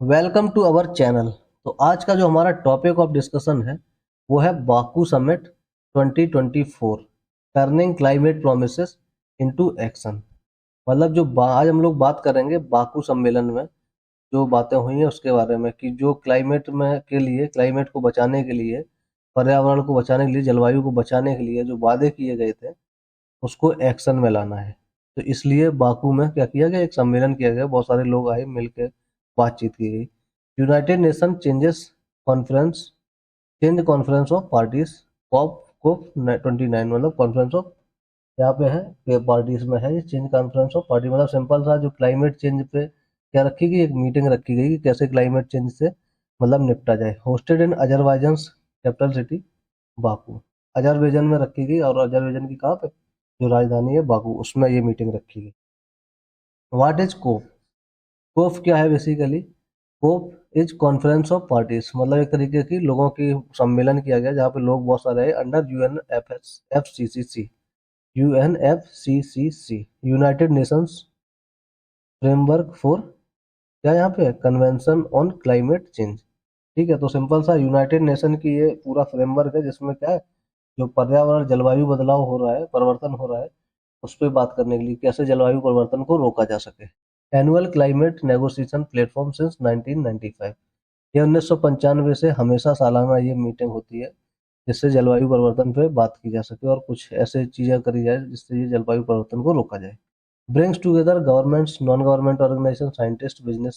Welcome to our channel. तो आज का जो हमारा टॉपिक ऑफ डिस्कशन है वो है Baku summit 2024 turning climate promises into action. मतलब आज हम लोग बात करेंगे बाकू सम्मेलन में जो बातें हुई हैं उसके बारे में कि जो क्लाइमेट में के लिए क्लाइमेट को बचाने के लिए, पर्यावरण को बचाने के लिए, जलवायु को बचाने के लिए जो वादे किए गए थे उसको एक्शन में लाना है। तो इसलिए बाकू में क्या किया गया, एक सम्मेलन किया गया, बहुत सारे लोग आए, मिलकर बातचीत की गई। United Nation changes conference change conference of parties COP COP 29, मतलब कॉन्फ्रेंस ऑफ, यहाँ पे है ये पार्टीज में है, ये चेंज कॉन्फ्रेंस ऑफ पार्टी, मतलब सिंपल सा जो क्लाइमेट चेंज पे क्या रखी गई, एक मीटिंग रखी गई कि कैसे क्लाइमेट चेंज से मतलब निपटा जाए। होस्टेड इन Azerbaijan capital city Baku, Azerbaijan में रखी गई। और अजरबैजान की कहाँ पे, जो राजधानी है बाकू, उसमें ये मीटिंग रखी गई। What is cope? कोप क्या है basically? COP is conference of parties, मतलब एक तरीके की लोगों की सम्मेलन किया गया जहाँ पे लोग बहुत सारे हैं under UNFCCC United Nations framework for, क्या यहाँ पे कन्वेंशन ऑन क्लाइमेट चेंज। ठीक है, तो सिंपल सा यूनाइटेड नेशन की ये पूरा फ्रेमवर्क है जिसमें क्या है, जो पर्यावरण जलवायु बदलाव हो रहा है, परिवर्तन हो रहा है, उस पर बात करने के लिए कैसे जलवायु परिवर्तन को रोका जा सके। Annual climate negotiation platform since 1995, ये 1995 से हमेशा सालाना ये मीटिंग होती है जिससे जलवायु परिवर्तन पे बात की जा सके और कुछ ऐसे चीजें करी जाए जिससे ये जलवायु परिवर्तन को रोका जाए। Brings together governments, non government organization, scientist, business,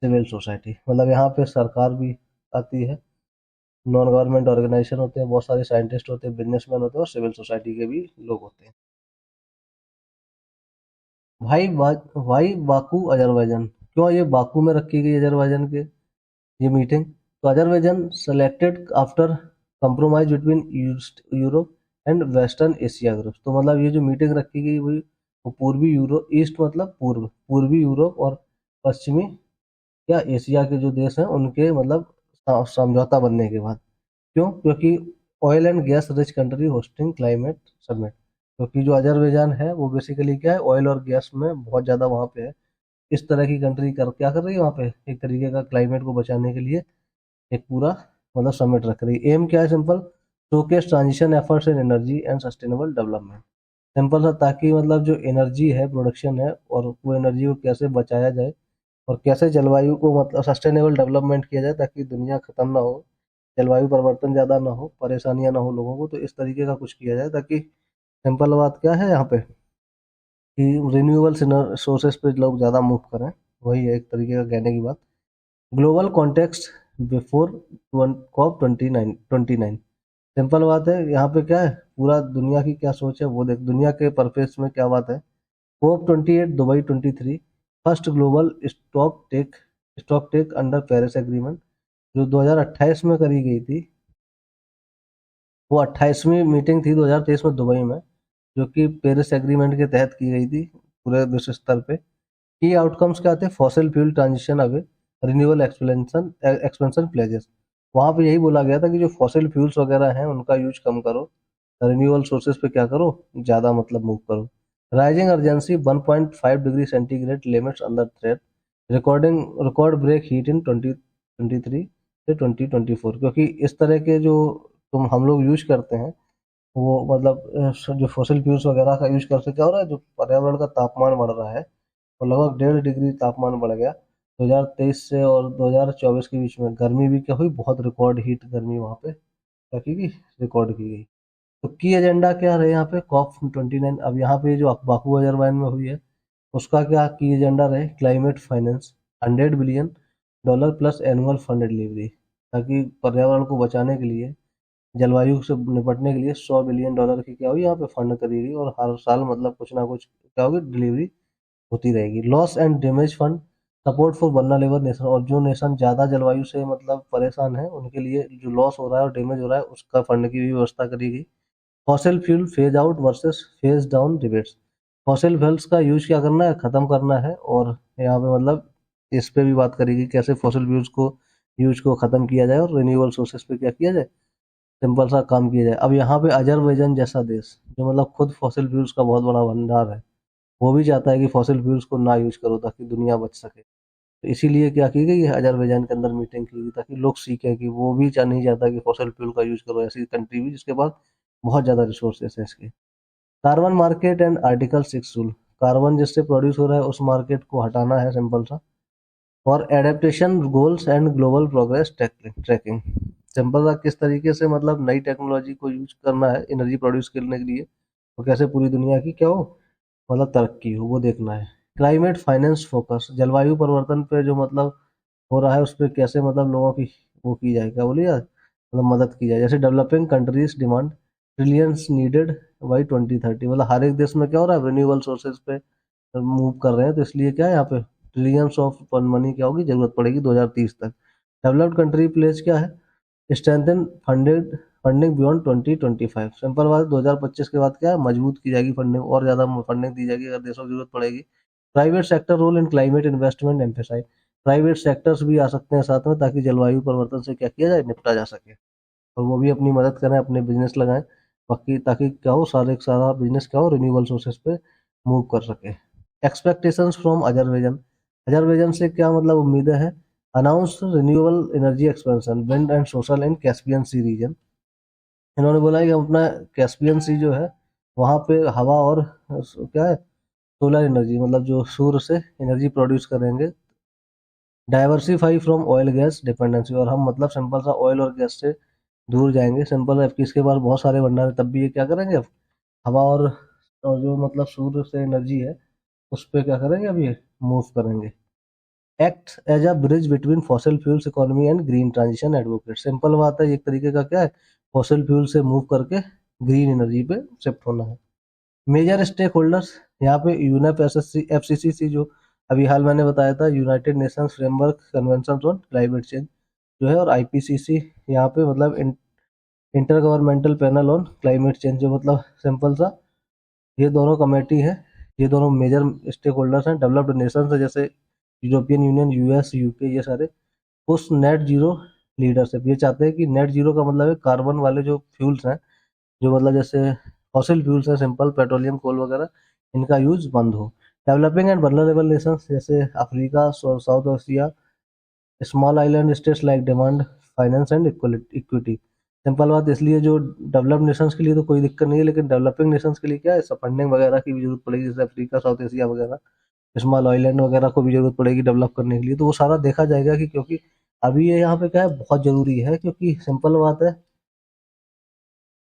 civil society, मतलब यहाँ पे सरकार भी आती है, नॉन गवर्नमेंट ऑर्गेनाइजेशन होते हैं, बहुत सारे साइंटिस्ट होते हैं, बिजनेसमैन होते हैं और सिविल सोसाइटी के भी लोग होते हैं। भाई बाकू अजरबैजान, क्यों ये बाकू में रखी गई अजरबैजान के ये मीटिंग? तो Azerbaijan selected after compromise between Europe and western Asia group. तो मतलब ये जो मीटिंग रखी गई वही, वो पूर्वी यूरोप, ईस्ट मतलब पूर्वी यूरोप और पश्चिमी या एशिया के जो देश हैं उनके मतलब समझौता बनने के बाद। क्यों? क्योंकि oil and gas rich country hosting climate summit, क्योंकि जो अजरबैजान है वो बेसिकली क्या है, ऑयल और गैस में बहुत ज़्यादा वहाँ पे है। इस तरह की कंट्री कर क्या कर रही है वहाँ पे, एक तरीके का क्लाइमेट को बचाने के लिए एक पूरा मतलब समिट रख रही है। एम क्या है? Simple, showcase transition efforts in energy and sustainable development. Simple सा, ताकि मतलब जो एनर्जी है, प्रोडक्शन है, और वो एनर्जी को कैसे बचाया जाए और कैसे जलवायु को मतलब सस्टेनेबल डेवलपमेंट किया जाए ताकि दुनिया खत्म ना हो, जलवायु परिवर्तन ज़्यादा ना हो, परेशानियां ना हो लोगों को। तो इस तरीके का कुछ किया जाए ताकि, सिंपल बात क्या है यहाँ पे कि रिन्यूएबल सोर्सेज पे लोग ज़्यादा मूव करें, वही है एक तरीके का कहने की बात। Global context before COP 29। Simple बात है यहाँ पे क्या है, पूरा दुनिया की क्या सोच है वो देख, दुनिया के परफेस में क्या बात है। COP 28 Dubai 23, first global stock take under Paris agreement, जो 2028 में करी गई थी। वो 28वीं मीटिंग थी 2023 में दुबई में, जो कि पेरिस एग्रीमेंट के तहत की गई थी पूरे विश्व स्तर पे। की आउटकम्स क्या थे? Fossil fuel transition away, renewable expansion expansion pledges. वहाँ पे यही बोला गया था कि जो फॉसिल फ्यूल्स वगैरह हैं उनका यूज कम करो, रिन्यूएबल सोर्सेज पे क्या करो, ज़्यादा मतलब मूव करो। Rising urgency 1.5 degree centigrade limits under threat, record break heat in 2023 से 2024, क्योंकि इस तरह के जो हम लोग यूज करते हैं वो मतलब जो फॉसिल फ्यूल्स वगैरह का यूज करते, क्या हो रहा है, जो पर्यावरण का तापमान बढ़ रहा है, और लगभग 1.5 डिग्री तापमान बढ़ गया 2023 से। और 2024 के बीच में गर्मी भी क्या हुई, बहुत रिकॉर्ड हीट गर्मी वहाँ पे क्या की गई, रिकॉर्ड की गई। तो की एजेंडा क्या रहे यहाँ पे कॉप 29? अब यहाँ पे जो बाकू अजरबैजान में हुई है उसका क्या की एजेंडा रहे, climate finance, $100 billion plus annual fund delivery, ताकि पर्यावरण को बचाने के लिए, जलवायु से निपटने के लिए $100 बिलियन की क्या हुई यहाँ पे फंड करी गई, और हर साल मतलब कुछ ना कुछ क्या होगी, डिलीवरी होती रहेगी। Loss and damage fund, support for vulnerable nation, और जो नेशन ज़्यादा जलवायु से मतलब परेशान है उनके लिए जो लॉस हो रहा है और डैमेज हो रहा है उसका फंड की भी व्यवस्था करी गई। Fossil fuel phase out versus phase down debates, fossil fuels का यूज क्या करना है, खत्म करना है, और यहाँ पे मतलब इस पे भी बात करेगी कैसे फॉसिल फ्यूल्स को यूज को खत्म किया जाए और रिन्यूएबल सोर्सेज पे क्या किया जाए, सिंपल सा काम किया जाए। अब यहाँ पे अजरबैजान जैसा देश जो मतलब खुद फॉसिल फ्यूल्स का बहुत बड़ा भंडार है, वो भी चाहता है कि फॉसिल फ्यूल्स को ना यूज करो ताकि दुनिया बच सके। तो इसीलिए क्या की गई है, अजरबैजान के अंदर मीटिंग की गई ताकि लोग सीखें कि वो भी नहीं चाहता कि फॉसिल फ्यूल का यूज करो, ऐसी कंट्री भी जिसके पास बहुत ज़्यादा रिसोर्सेस है इसके। Carbon market and article 6 rule, carbon जिससे प्रोड्यूस हो रहा है उस मार्केट को हटाना है, सिंपल सा। और adaptation goals and global progress tracking, simple सा किस तरीके से मतलब नई टेक्नोलॉजी को यूज करना है एनर्जी प्रोड्यूस करने के लिए, और कैसे पूरी दुनिया की क्या हो मतलब तरक्की हो, वो देखना है। क्लाइमेट फाइनेंस फोकस, जलवायु परिवर्तन पे जो मतलब हो रहा है उस पर कैसे मतलब लोगों की वो की जाए, क्या बोलिए मतलब मदद की जाए। जैसे developing countries demand trillions needed by 2030, मतलब हर एक देश में क्या हो रहा है, रिन्यूएबल सोर्सेज पे मूव कर रहे हैं, तो इसलिए क्या है यहाँ पे ट्रिलियंस ऑफ मनी क्या होगी, जरूरत पड़ेगी 2030 तक। डेवलप्ड कंट्री प्लेज क्या है, स्ट्रेंथन फंडिंग बियॉन्ड 2025, सिंपल बात है 2025 के बाद क्या है, मजबूत की जाएगी फंडिंग, और ज्यादा फंडिंग दी जाएगी अगर देशों की जरूरत पड़ेगी। Private sector role in climate investment emphasize, private sectors भी आ सकते हैं साथ में ताकि जलवायु परिवर्तन से क्या किया जाए, निपटा जा सके, और वो भी अपनी मदद करें, अपने बिजनेस लगाएं, बाकी ताकि क्या हो सारे सारा बिजनेस क्या हो रिन्यूएबल सोर्सेज पे मूव कर सके। एक्सपेक्टेशंस फ्रॉम अजरबैजान, अजरबैजान से क्या मतलब उम्मीदें हैं, announce renewable energy expansion wind and social in Caspian Sea region, इन्होंने बोला है कि हम अपना कैस्पियन सी जो है वहाँ पे हवा और क्या है सोलर एनर्जी, मतलब जो सूर्य से एनर्जी प्रोड्यूस करेंगे। Diversify from oil gas dependency, और हम मतलब सिंपल सा ऑयल और गैस से दूर जाएंगे, सिंपल है कि इसके पास बहुत सारे भंडार है तब भी ये क्या करेंगे अब हवा और जो मतलब सूर्य से एनर्जी है उस पे क्या करेंगे, अब ये मूव करेंगे। Act as a bridge between fossil fuels economy and green transition advocate, simple बात है एक तरीके का क्या है, फॉसिल फ्यूल से मूव करके ग्रीन एनर्जी पे शिफ्ट होना है। मेजर स्टेक होल्डर्स, यहाँ पे यूनेप एफसीसी जो अभी हाल मैंने बताया था, United Nations framework convention on climate change जो है, और आईपीसीसी यहाँ पे मतलब inter governmental panel on climate change, जो मतलब सिंपल सा ये दोनों कमेटी है, ये दोनों मेजर स्टेक होल्डर्स हैं, डेवलप्ड नेशंस है जैसे यूरोपियन यूनियन, यूएस, यूके, ये सारे उस नेट जीरो लीडरशिप, ये चाहते हैं कि नेट जीरो का मतलब है कार्बन वाले जो फ्यूल्स हैं, जो मतलब जैसे फॉसिल फ्यूल्स हैं, सिंपल पेट्रोलियम कोल वगैरह, इनका यूज बंद हो। डेवलपिंग एंड वल्नरेबल नेशंस जैसे Africa, south Asia, small island states like demand finance and equity, simple बात, इसलिए जो डेवलप्ड नेशंस के लिए तो कोई दिक्कत नहीं है, लेकिन डेवलपिंग नेशंस के लिए क्या है, फंडिंग वगैरह की भी जरूरत पड़ेगी, जैसे अफ्रीका, साउथ एशिया वगैरह, स्मॉल आइलैंड वगैरह को भी जरूरत पड़ेगी डेवलप करने के लिए, तो वो सारा देखा जाएगा कि क्योंकि अभी ये यहाँ पे क्या है बहुत जरूरी है, क्योंकि सिंपल बात है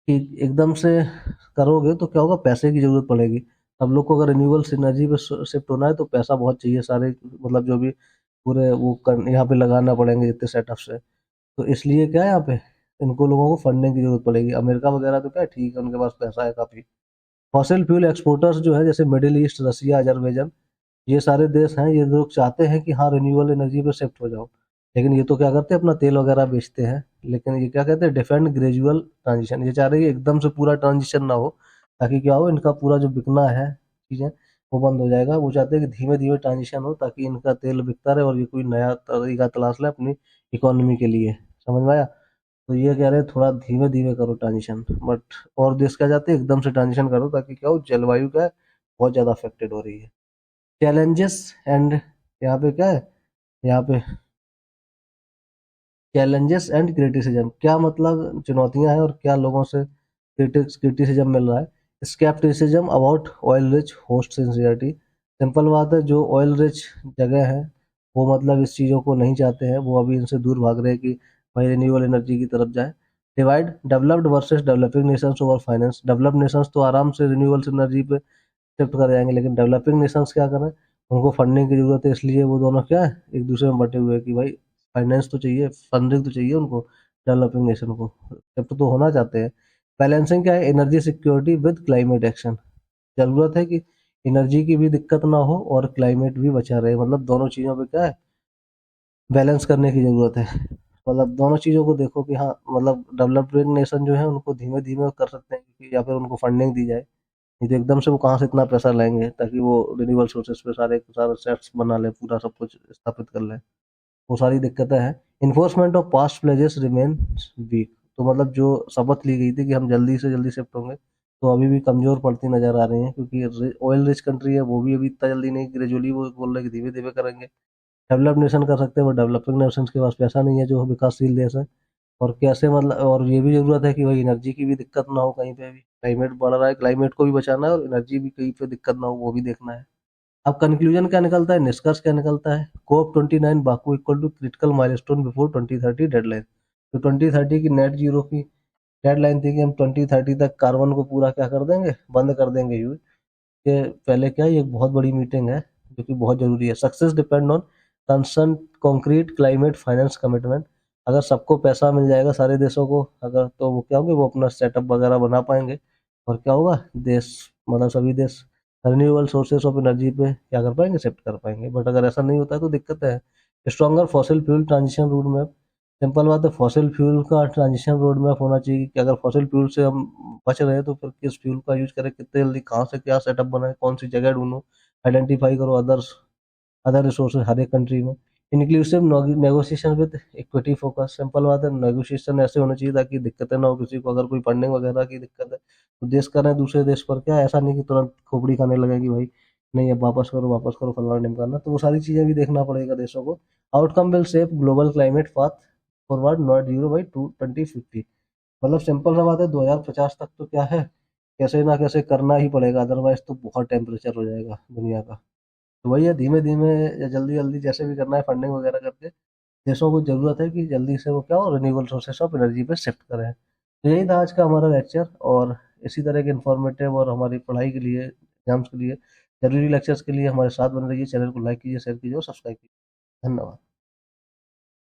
कि एकदम से करोगे तो क्या होगा, पैसे की जरूरत पड़ेगी। अब लोग को अगर रिन्यूएबल एनर्जी पे शिफ्ट होना है तो पैसा बहुत चाहिए, सारे मतलब जो भी पूरे वो यहाँ पे लगाना पड़ेंगे जितने सेटअप्स है, तो इसलिए क्या है यहाँ पे इनको लोगों को फंडिंग की जरूरत पड़ेगी। अमेरिका वगैरह तो क्या है, ठीक है उनके पास पैसा है काफी। फॉसिल फ्यूल एक्सपोर्टर्स जो है जैसे मिडिल ईस्ट, रसिया, अजरबैजान, ये सारे देश हैं, ये लोग चाहते हैं कि हाँ रिन्यूएबल एनर्जी पे शिफ्ट हो जाओ, लेकिन ये तो क्या करते हैं अपना तेल वगैरह बेचते हैं, लेकिन ये क्या कहते हैं डिफेंड ग्रेजुअल ट्रांजिशन, ये चाह रहे हैं कि एकदम से पूरा ट्रांजिशन ना हो, ताकि क्या हो इनका पूरा जो बिकना है चीजें वो बंद हो जाएगा, वो चाहते हैं कि धीमे धीमे ट्रांजिशन हो ताकि इनका तेल बिकता रहे और ये कोई नया तरीका तलाश ले अपनी इकोनॉमी के लिए, समझ में आया। तो ये कह रहे हैं थोड़ा धीमे धीमे करो ट्रांजिशन, बट और देश क्या चाहते हैं एकदम से ट्रांजिशन करो ताकि क्या हो जलवायु का है बहुत ज्यादा अफेक्टेड हो रही है। चैलेंजेस एंड, यहाँ पे क्या है, यहाँ पे चैलेंजेस एंड क्रिटिसिज्म, क्या मतलब चुनौतियां हैं और क्या लोगों से क्रिटिसिज्म मिल रहा है। Scepticism about oil rich host sincerity, simple बात है जो ऑयल रिच जगह है वो मतलब इस चीज़ों को नहीं चाहते हैं, वो अभी इनसे दूर भाग रहे हैं कि भाई रिन्यूएबल एनर्जी की तरफ जाए। Divide developed versus developing Nations over finance, developed Nations तो आराम से रिन्यूएबल एनर्जी पे शिफ्ट कर जाएंगे, लेकिन डेवलपिंग नेशंस क्या करें, उनको फंडिंग की जरूरत है, इसलिए वो दोनों क्या है एक दूसरे में बटे हुए हैं कि भाई फाइनेंस तो चाहिए, फंडिंग तो चाहिए उनको, डेवलपिंग नेशन को शिफ्ट तो होना चाहते हैं। बैलेंसिंग क्या है, energy security with climate action, जरूरत है कि एनर्जी की भी दिक्कत ना हो और क्लाइमेट भी बचा रहे, मतलब दोनों चीज़ों पे क्या है बैलेंस करने की जरूरत है। मतलब दोनों चीज़ों को देखो कि हाँ मतलब डेवलपिंग नेशन जो है उनको धीमे धीमे कर सकते हैं या फिर उनको फंडिंग दी जाए, नहीं तो एकदम से वो कहाँ से इतना पैसा लाएंगे ताकि वो रिन्यूएबल सोर्सेस पे सारे सारे सेट्स बना ले, पूरा सब कुछ स्थापित कर ले, वो सारी दिक्कतें हैं। Enforcement of past pledges remain weak, तो मतलब जो शपथ ली गई थी कि हम जल्दी से जल्दी शिफ्ट होंगे तो अभी भी कमजोर पड़ती नजर आ रही हैं, क्योंकि ऑयल रिच कंट्री है, वो भी अभी इतना जल्दी नहीं, ग्रेजुअली वो बोल रहे हैं कि धीमे धीमे करेंगे। डेवलप नेशन कर सकते हैं, वो डेवलपिंग नेशंस के पास पैसा नहीं है जो विकासशील देश है। और कैसे मतलब, और ये भी जरूरत है कि भाई एनर्जी की भी दिक्कत ना हो कहीं पे भी, क्लाइमेट बढ़ रहा है, क्लाइमेट को भी बचाना है और एनर्जी भी कहीं पे दिक्कत ना हो वो भी देखना है। अब कंक्लूजन क्या निकलता है, निष्कर्ष क्या निकलता है, COP29 Baku equal to critical milestone before 2030 deadline. तो 2030 की नेट जीरो की डेडलाइन थी कि हम 2030 तक कार्बन को पूरा क्या कर देंगे, बंद कर देंगे यूज के पहले। क्या ये एक बहुत बड़ी मीटिंग है जो कि बहुत जरूरी है। Success depend on concern concrete climate finance commitment. अगर सबको पैसा मिल जाएगा सारे देशों को अगर, तो वो क्या होंगे, वो अपना सेटअप वगैरह बना पाएंगे। और क्या होगा, देश मतलब सभी देश रिन्यूएबल सोर्सेस ऑफ एनर्जी पे क्या कर पाएंगे, शिफ्ट कर पाएंगे। बट अगर ऐसा नहीं होता है तो दिक्कत है। Stronger fossil fuel transition road map. Simple बात है, फॉसिल फ्यूल का ट्रांजिशन रोड मैप होना चाहिए कि अगर फॉसिल फ्यूल से हम बच रहे हैं तो फिर किस फ्यूल का यूज करें, कितने जल्दी, कहाँ से क्या सेटअप बनाए, कौन सी जगह ढूंढो, आइडेंटिफाई करो अदर्स अदर रिसोर्सेज हर एक कंट्री में। Inclusive negotiation with equity focus. Simple बात है, नेगोशिएशन ऐसे होने चाहिए ताकि दिक्कतें ना हो किसी को, अगर कोई फंडिंग वगैरह की दिक्कत है तो देश कर रहे हैं दूसरे देश पर, क्या ऐसा नहीं कि तुरंत खोपड़ी खाने लगेगी भाई, नहीं अब वापस करो फलाना ढिमकाना, तो वो सारी चीजें भी देखना पड़ेगा देशों को। Outcome will shape global climate path forward not zero by 2050। मतलब सिंपल सा बात है, 2050 तक तो क्या है, कैसे ना कैसे करना ही पड़ेगा, अदरवाइज तो बहुत टेम्परेचर हो जाएगा दुनिया का। तो वही है, धीमे धीमे या जल्दी जल्दी जैसे भी करना है फंडिंग वगैरह करके देशों को जरूरत है कि जल्दी से वो क्या हो, रिन्यूएबल सोर्सेस ऑफ एनर्जी पे शिफ्ट करें। तो यही था आज का हमारा लेक्चर। और इसी तरह के इन्फॉर्मेटिव और हमारी पढ़ाई के लिए, एग्जाम्स के लिए जरूरी लेक्चर्स के लिए हमारे साथ बने रहिए। चैनल को लाइक कीजिए, शेयर कीजिए और सब्सक्राइब कीजिए। धन्यवाद।